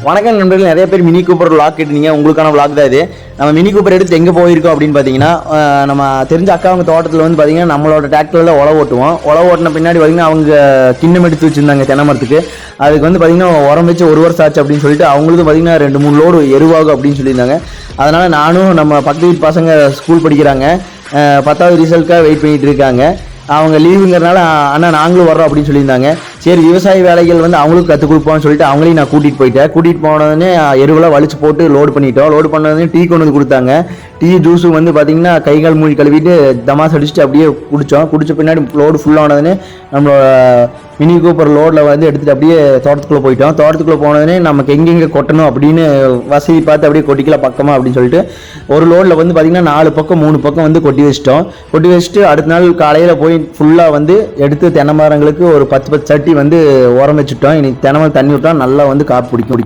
வணக்கம் நண்பர்கள். நிறைய பேர் மினி கூப்பர் விளாக் கேட்டீங்க. உங்களுக்கான விளாக் தான் இது. நம்ம மினி கூப்பர் எடுத்து எங்கே போயிருக்கோம் அப்படின்னு பார்த்தீங்கன்னா, நம்ம தெரிஞ்ச அக்காவங்க தோட்டத்தில் வந்து பார்த்தீங்கன்னா நம்மளோட டிராக்டரில் உழவு ஓட்டுவோம். உழவு ஓட்டின பின்னாடி பார்த்தீங்கன்னா அவங்க கிண்ணம் எடுத்து வச்சுருந்தாங்க தென்னை மரத்துக்கு. அதுக்கு வந்து பார்த்தீங்கன்னா உரம் வச்சு 1 வருஷம் ஆச்சு அப்படின்னு சொல்லிட்டு அவங்களுக்கு பார்த்தீங்கன்னா 2-3 லோடு எருவாகும் அப்படின்னு சொல்லியிருந்தாங்க. அதனால் நானும் நம்ம பக்கத்து வீட்டு பசங்க ஸ்கூல் படிக்கிறாங்க, 10வது ரிசல்ட்காக வெயிட் பண்ணிகிட்டு இருக்காங்க. அவங்க லீவுங்கிறனால அண்ணா நாங்களும் வர்றோம் அப்படின்னு சொல்லியிருந்தாங்க. சரி, விவசாய வேலைகள் வந்து அவங்களுக்கு கற்றுக் கொடுப்போம்னு சொல்லிட்டு அவங்களையும் நான் கூட்டிகிட்டு போனோடனே எருவெல்லாம் வலிச்சு போட்டு லோடு பண்ணிட்டோம். லோடு பண்ணோடனே டீ கொண்டு வந்து கொடுத்தாங்க. டீ ஜூஸும் வந்து பார்த்திங்கன்னா கைகால் மூடி கழுவிட்டு தமாஸ் அடிச்சுட்டு அப்படியே குடித்தோம். குடித்த பின்னாடி லோடு ஃபுல்லானதுன்னு நம்மளோட மினி கூப்பர் லோடில் வந்து எடுத்துகிட்டு அப்படியே தோட்டத்துக்குள்ளே போயிட்டோம். தோட்டத்துக்குள்ளே போனதுனே நமக்கு எங்கெங்கே கொட்டணும் அப்படின்னு வசதி பார்த்து அப்படியே கொட்டிக்கலாம் பக்கமாக அப்படின்னு சொல்லிட்டு ஒரு லோடில் வந்து பார்த்திங்கன்னா 4 பக்கம் 3 பக்கம் வந்து கொட்டி வச்சுட்டு அடுத்த நாள் காலையில் போய் ஃபுல்லாக வந்து எடுத்து தென்னை மரங்களுக்கு ஒரு 10 சட்டி வந்து உரம் வச்சுட்டோம். இனி தென்னை மரம் தண்ணி விட்டோம் நல்லா வந்து காப்பு பிடிக்கும்.